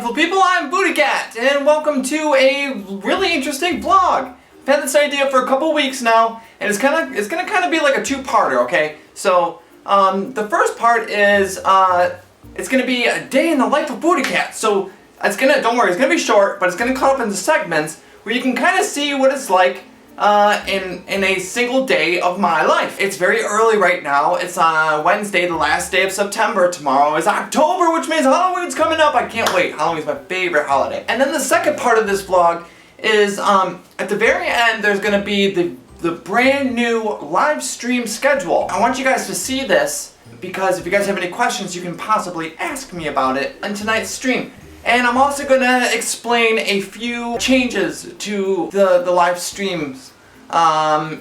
wonderful people, I'm BuddhaCat, and welcome to a really interesting vlog. I've had this idea for a couple weeks now, and it's gonna kind of be like a two-parter, okay? So, the first part is, it's gonna be a day in the life of BuddhaCat. So, don't worry, it's gonna be short, but it's gonna cut up into segments where you can kind of see what it's like in a single day of my life. It's very early right now. It's Wednesday, the last day of September. Tomorrow is October, which means Halloween's coming up. I can't wait. Halloween's my favorite holiday. And then the second part of this vlog is at the very end there's gonna be the brand new live stream schedule. I want you guys to see this because if you guys have any questions you can possibly ask me about it in tonight's stream. And I'm also going to explain a few changes to the live streams,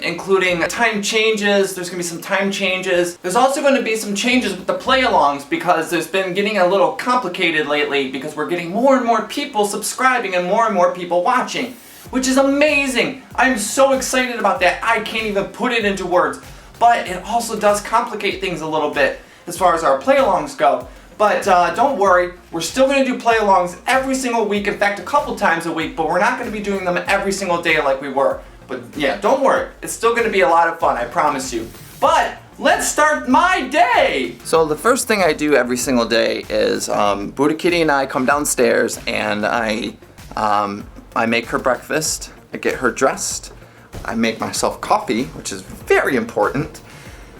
including time changes. There's going to be some time changes. There's also going to be some changes with the play-alongs because there's been getting a little complicated lately because we're getting more and more people subscribing and more people watching, which is amazing. I'm so excited about that. I can't even put it into words. But it also does complicate things a little bit as far as our play-alongs go. But don't worry, we're still going to do play-alongs every single week, in fact a couple times a week, but we're not going to be doing them every single day like we were. But yeah, don't worry, it's still going to be a lot of fun, I promise you. But let's start my day! So the first thing I do every single day is Buddha Kitty and I come downstairs and I make her breakfast, I get her dressed, I make myself coffee, which is very important.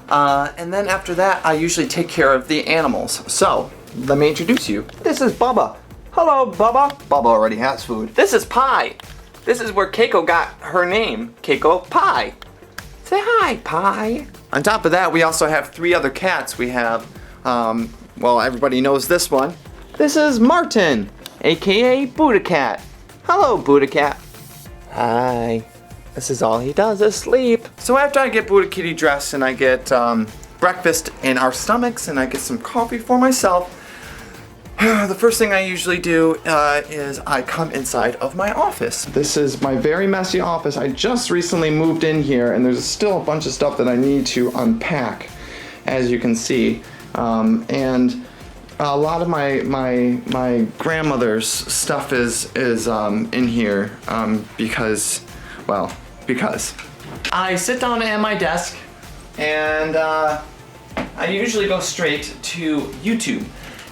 And then after that, I usually take care of the animals. So, let me introduce you. This is Bubba. Hello, Bubba. Bubba already has food. This is Pi. This is where Keiko got her name, KeikoPi. Say hi, Pi. On top of that, we also have three other cats. We have, well, everybody knows this one. This is Martin, aka BuddhaCat. Hello, BuddhaCat. Hi. This is all he does is sleep. So after I get Buddha Kitty dressed and I get breakfast in our stomachs and I get some coffee for myself, the first thing I usually do is I come inside of my office. This is my very messy office. I just recently moved in here and there's still a bunch of stuff that I need to unpack, as you can see. And a lot of my grandmother's stuff is in here because I sit down at my desk and I usually go straight to YouTube.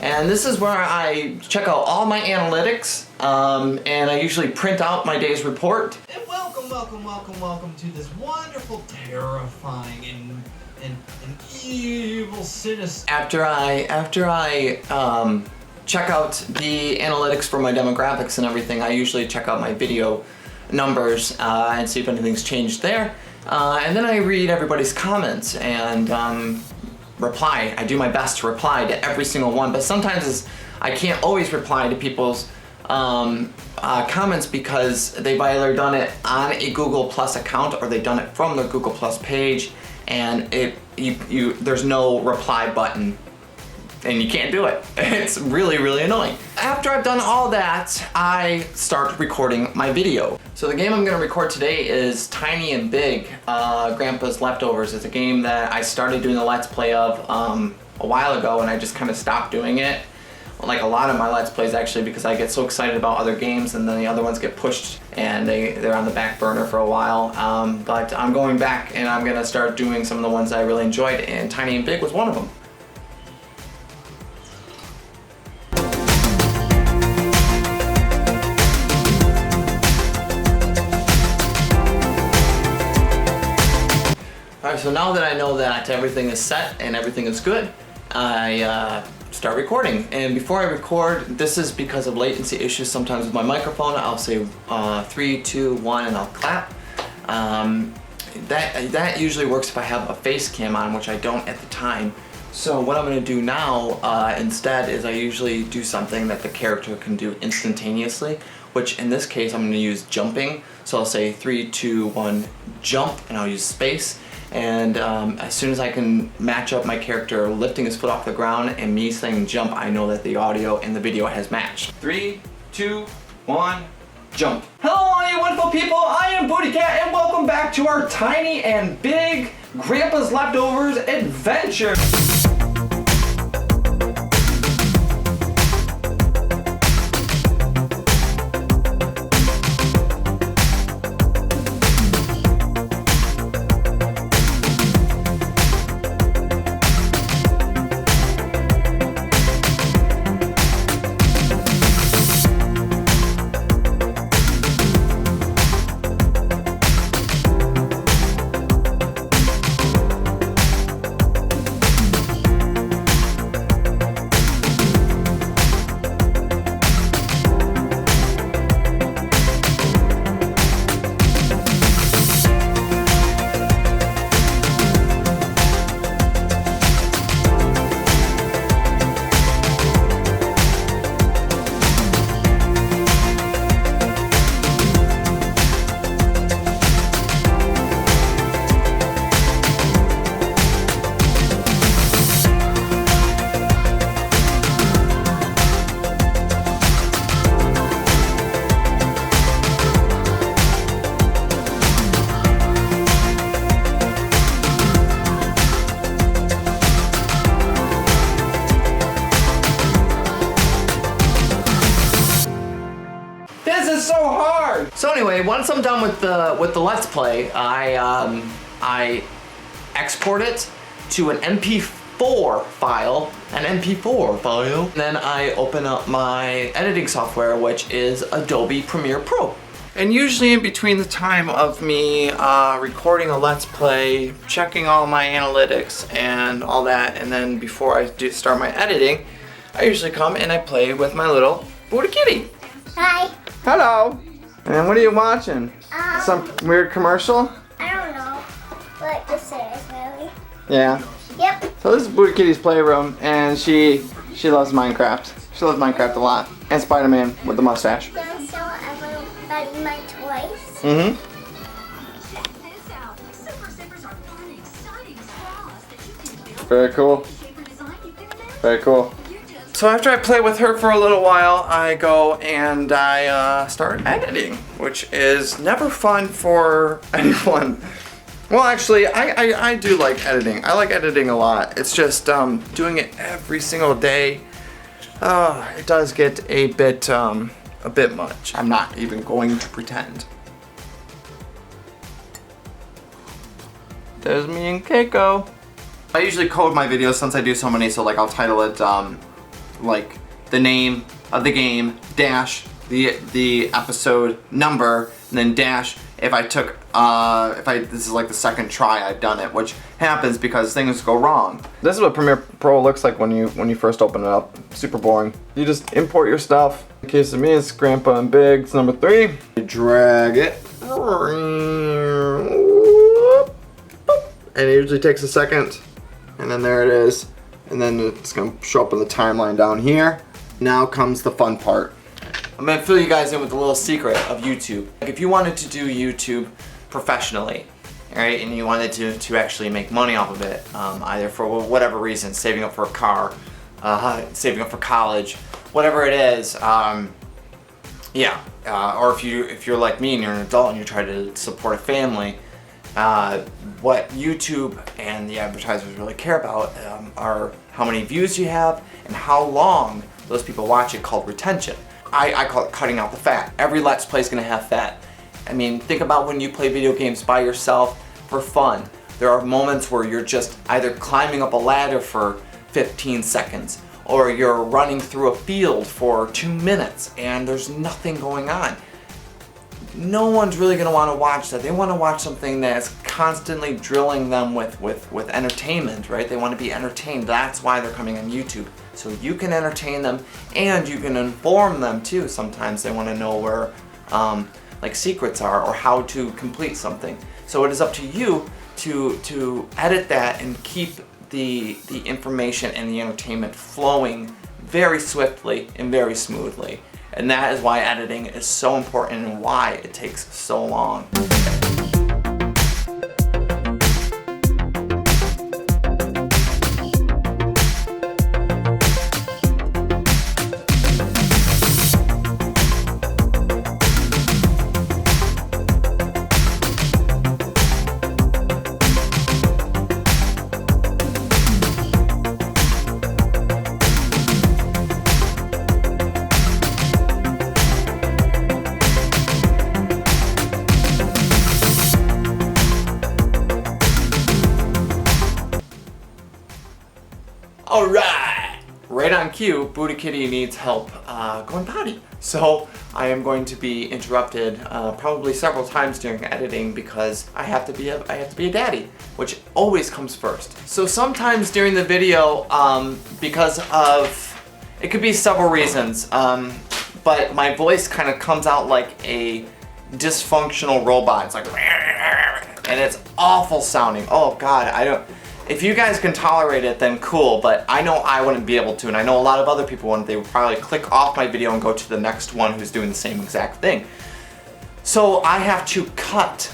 And this is where I check out all my analytics and I usually print out my day's report. And welcome to this wonderful, terrifying and evil, sinister. After I check out the analytics for my demographics and everything, I usually check out my video numbers and see if anything's changed there. And then I read everybody's comments and reply. I do my best to reply to every single one, but sometimes I can't always reply to people's comments because they've either done it on a Google Plus account or they've done it from their Google Plus page, and there's no reply button. And you can't do it. It's really annoying. After I've done all that, I start recording my video. So the game I'm gonna record today is Tiny and Big, Grandpa's Leftovers. It's a game that I started doing a Let's Play of a while ago and I just kind of stopped doing it. Like a lot of my Let's Plays actually, because I get so excited about other games and then the other ones get pushed and they're on the back burner for a while. But I'm going back and I'm gonna start doing some of the ones that I really enjoyed, and Tiny and Big was one of them. Alright, so now that I know that everything is set and everything is good, I start recording. And before I record, this is because of latency issues sometimes with my microphone, I'll say 3, 2, 1 and I'll clap. That usually works if I have a face cam on, which I don't at the time. So what I'm going to do now instead is I usually do something that the character can do instantaneously, which in this case I'm going to use jumping. So I'll say 3, 2, 1, jump, and I'll use space. And as soon as I can match up my character lifting his foot off the ground and me saying jump, I know that the audio and the video has matched. 3, 2, 1, jump. Hello all you wonderful people, I am BuddhaCat and welcome back to our Tiny and Big Grandpa's Leftovers adventure. This is so hard! So anyway, once I'm done with the Let's Play, I export it to an MP4 file, and then I open up my editing software, which is Adobe Premiere Pro. And usually in between the time of me recording a Let's Play, checking all my analytics and all that, and then before I start my editing, I usually come and I play with my little BuddhaCat. Hi. Hello. And what are you watching? Some weird commercial? I don't know. Like the series, maybe. Yeah. Yep. So this is BuddhaCat's playroom, and she loves Minecraft. She loves Minecraft a lot. And Spider-Man with the mustache. Can I show everybody my toys? Mm-hmm. Very cool. Very cool. So after I play with her for a little while, I go and I start editing, which is never fun for anyone. Well, actually, I do like editing. I like editing a lot. It's just doing it every single day. It does get a bit much. I'm not even going to pretend. There's me and Keiko. I usually code my videos since I do so many, so like I'll title it like the name of the game dash the episode number, and then dash if I took this is like the second try I've done it, which happens because things go wrong. This is what Premiere Pro looks like when you first open it up. Super boring. You just import your stuff. In case of me, it's Grandpa and Big. It's number 3. You drag it, and it usually takes a second, and then there it is, and then it's gonna show up in the timeline down here. Now comes the fun part. I'm gonna fill you guys in with a little secret of YouTube. Like if you wanted to do YouTube professionally, right, and you wanted to actually make money off of it, either for whatever reason, saving up for a car, saving up for college, whatever it is, or if you're like me and you're an adult and you're trying to support a family, what YouTube and the advertisers really care about are how many views you have and how long those people watch it, called retention. I call it cutting out the fat. Every Let's Play is gonna have fat. I mean, think about when you play video games by yourself for fun. There are moments where you're just either climbing up a ladder for 15 seconds or you're running through a field for 2 minutes and there's nothing going on. No one's really gonna wanna watch that. They wanna watch something that's constantly drilling them with entertainment, right? They wanna be entertained. That's why they're coming on YouTube. So you can entertain them and you can inform them too. Sometimes they wanna know where like secrets are or how to complete something. So it is up to you to edit that and keep the information and the entertainment flowing very swiftly and very smoothly. And that is why editing is so important and why it takes so long. Alright! Right on cue, BuddhaCat needs help going potty. So I am going to be interrupted probably several times during editing because I have to be a daddy, which always comes first. So sometimes during the video, because of, it could be several reasons, but my voice kind of comes out like a dysfunctional robot. It's like, and it's awful sounding. Oh God, if you guys can tolerate it, then cool, but I know I wouldn't be able to, and I know a lot of other people wouldn't. They would probably click off my video and go to the next one who's doing the same exact thing. So I have to cut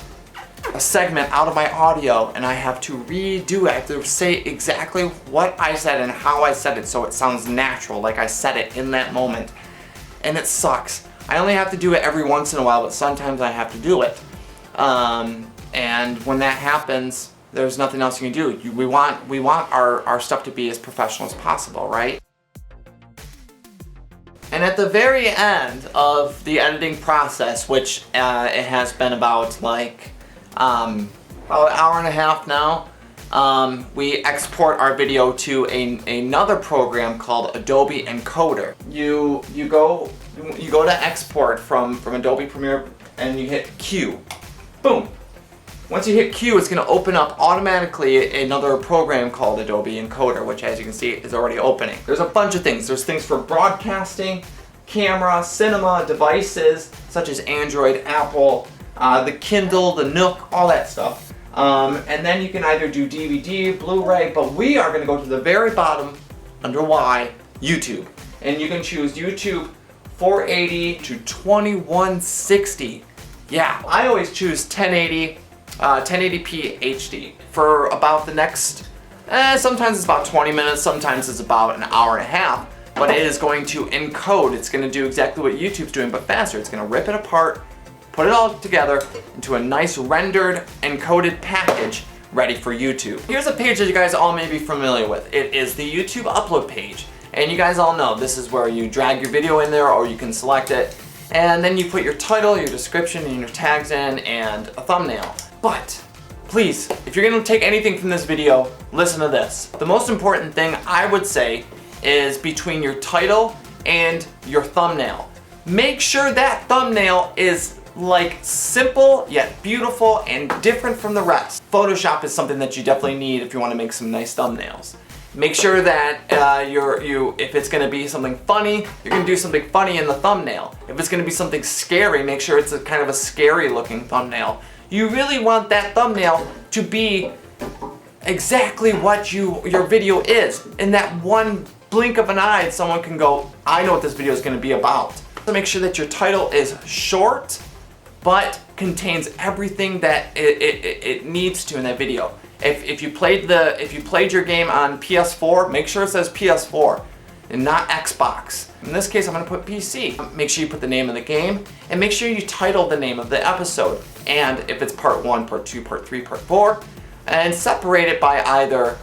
a segment out of my audio, and I have to redo it. I have to say exactly what I said and how I said it so it sounds natural, like I said it in that moment. And it sucks. I only have to do it every once in a while, but sometimes I have to do it. And when that happens, there's nothing else you can do. We want our stuff to be as professional as possible, right? And at the very end of the editing process, which it has been about like about an hour and a half now, we export our video to another program called Adobe Encoder. You go to export from Adobe Premiere and you hit Q. Boom. Once you hit Q, it's going to open up automatically another program called Adobe Encoder, which, as you can see, is already opening. There's a bunch of things. There's things for broadcasting, camera, cinema, devices such as Android, Apple, the Kindle, the Nook, all that stuff. And then you can either do DVD, Blu-ray, but we are going to go to the very bottom under Y, YouTube. And you can choose YouTube 480 to 2160. Yeah, I always choose 1080. 1080p HD for about the next, sometimes it's about 20 minutes, sometimes it's about an hour and a half, but it is going to encode. It's going to do exactly what YouTube's doing, but faster. It's going to rip it apart, put it all together into a nice rendered, encoded package ready for YouTube. Here's a page that you guys all may be familiar with. It is the YouTube upload page, and you guys all know this is where you drag your video in there, or you can select it, and then you put your title, your description, and your tags in, and a thumbnail. But please, if you're gonna take anything from this video, listen to this. The most important thing I would say is between your title and your thumbnail. Make sure that thumbnail is like simple yet beautiful and different from the rest. Photoshop is something that you definitely need if you want to make some nice thumbnails. Make sure that if it's going to be something funny, you're going to do something funny in the thumbnail. If it's going to be something scary, make sure it's a kind of a scary looking thumbnail. You really want that thumbnail to be exactly what your video is. In that one blink of an eye, someone can go, I know what this video is going to be about. So make sure that your title is short, but contains everything that it needs to in that video. If you played your game on PS4, make sure it says PS4 and not Xbox. In this case, I'm going to put PC. Make sure you put the name of the game, and make sure you title the name of the episode. And if it's part 1, part 2, part 3, part 4, and separate it by either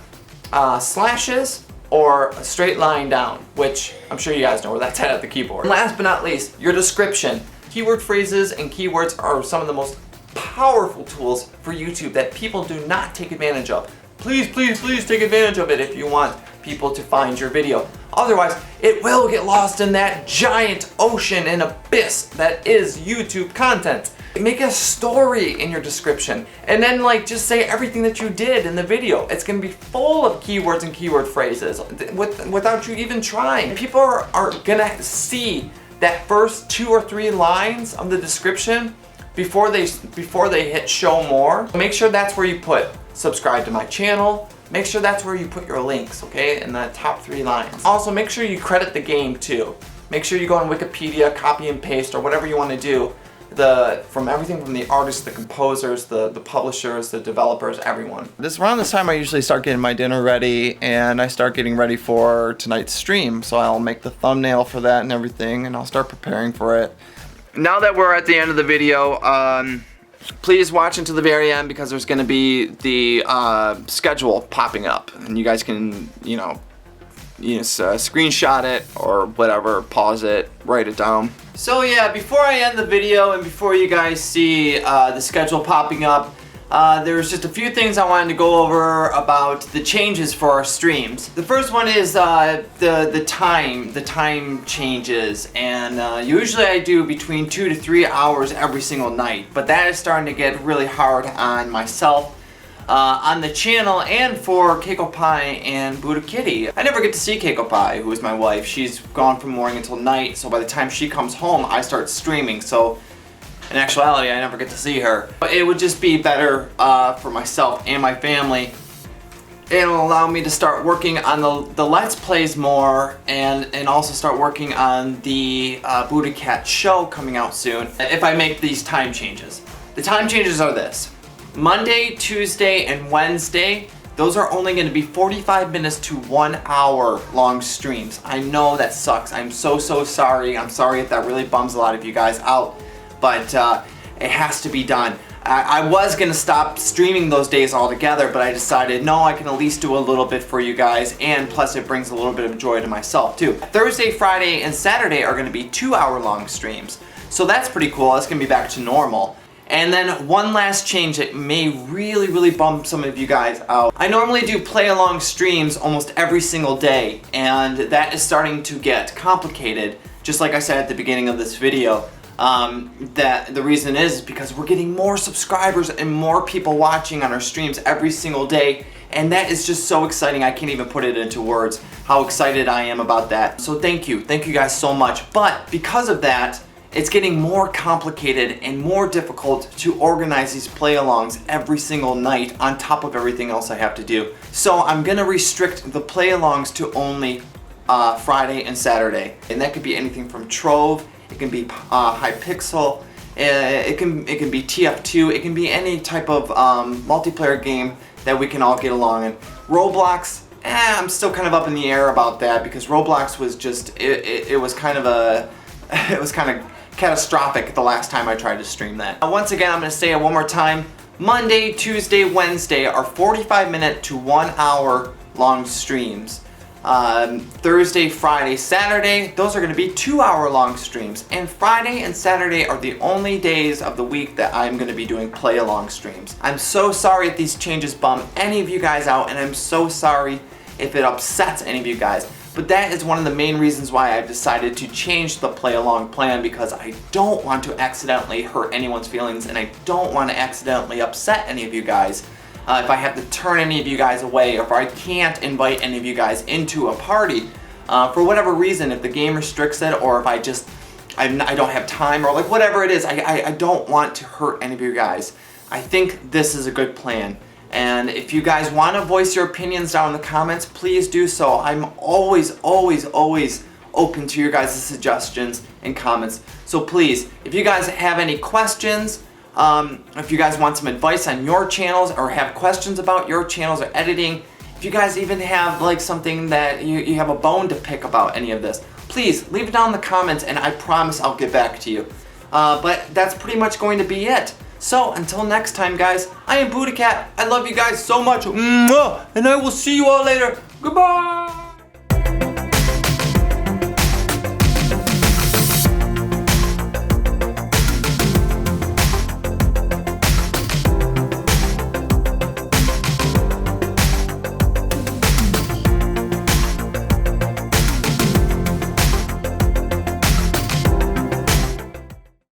slashes or a straight line down, which I'm sure you guys know where that's at the keyboard. And last but not least, your description. Keyword phrases and keywords are some of the most powerful tools for YouTube that people do not take advantage of. Please, please, please take advantage of it if you want people to find your video. Otherwise, it will get lost in that giant ocean and abyss that is YouTube content. Make a story in your description and then just say everything that you did in the video. It's going to be full of keywords and keyword phrases without you even trying. People are going to see that first 2 or 3 lines of the description before they hit show more. Make sure that's where you put subscribe to my channel. Make sure that's where you put your links, okay, in the top 3 lines. Also, make sure you credit the game too. Make sure you go on Wikipedia, copy and paste, or whatever you want to do. From everything from the artists, the composers, the publishers, the developers, everyone. Around this time I usually start getting my dinner ready, and I start getting ready for tonight's stream. So I'll make the thumbnail for that and everything, and I'll start preparing for it. Now that we're at the end of the video, please watch until the very end, because there's going to be the schedule popping up, and you guys can, screenshot it or whatever, pause it, write it down. So yeah, before I end the video and before you guys see the schedule popping up, there's just a few things I wanted to go over about the changes for our streams. The first one is the time changes, and usually I do between 2 to 3 hours every single night, but that is starting to get really hard on myself, on the channel, and for KeikoPi and BuddhaCat. I never get to see KeikoPi, who is my wife. She's gone from morning until night, so by the time she comes home, I start streaming, so in actuality, I never get to see her. But it would just be better for myself and my family. It'll allow me to start working on the Let's Plays more, and also start working on the BuddhaCat show coming out soon, if I make these time changes. The time changes are this. Monday, Tuesday, and Wednesday, those are only going to be 45 minutes to 1 hour long streams. I know that sucks. I'm so sorry. I'm sorry if that really bums a lot of you guys out, but it has to be done. I was going to stop streaming those days altogether, but I decided, no, I can at least do a little bit for you guys, and plus it brings a little bit of joy to myself too. Thursday, Friday, and Saturday are going to be 2-hour-long streams. So that's pretty cool. That's going to be back to normal. And then one last change that may really bump some of you guys out. I normally do play-along streams almost every single day, and that is starting to get complicated, just like I said at the beginning of this video. That the reason is because we're getting more subscribers and more people watching on our streams every single day, and that is just so exciting. I can't even put it into words how excited I am about that. So thank you guys so much. But because of that, it's getting more complicated and more difficult to organize these play-alongs every single night on top of everything else I have to do. So I'm gonna restrict the play-alongs to only Friday and Saturday, and that could be anything from Trove. It can be Hypixel, it can be TF2, it can be any type of multiplayer game that we can all get along in. Roblox, I'm still kind of up in the air about that because Roblox was just, it was kind of catastrophic the last time I tried to stream that. Once again, I'm going to say it one more time. Monday, Tuesday, Wednesday are 45-minute to 1-hour long streams. Thursday, Friday, Saturday, those are going to be 2-hour long streams. And Friday and Saturday are the only days of the week that I'm going to be doing play-along streams. I'm so sorry if these changes bum any of you guys out, and I'm so sorry if it upsets any of you guys. But that is one of the main reasons why I've decided to change the play-along plan, because I don't want to accidentally hurt anyone's feelings, and I don't want to accidentally upset any of you guys. If I have to turn any of you guys away, or if I can't invite any of you guys into a party, for whatever reason, if the game restricts it, or if I don't have time, or like whatever it is, I don't want to hurt any of you guys. I think this is a good plan. And if you guys want to voice your opinions down in the comments, please do so. I'm always open to your guys' suggestions and comments. So please, if you guys have any questions, if you guys want some advice on your channels, or have questions about your channels or editing, if you guys even have like something that you have a bone to pick about any of this, please leave it down in the comments and I promise I'll get back to you. But that's pretty much going to be it. So until next time, guys, I am BuddhaCat. I love you guys so much. And I will see you all later. Goodbye.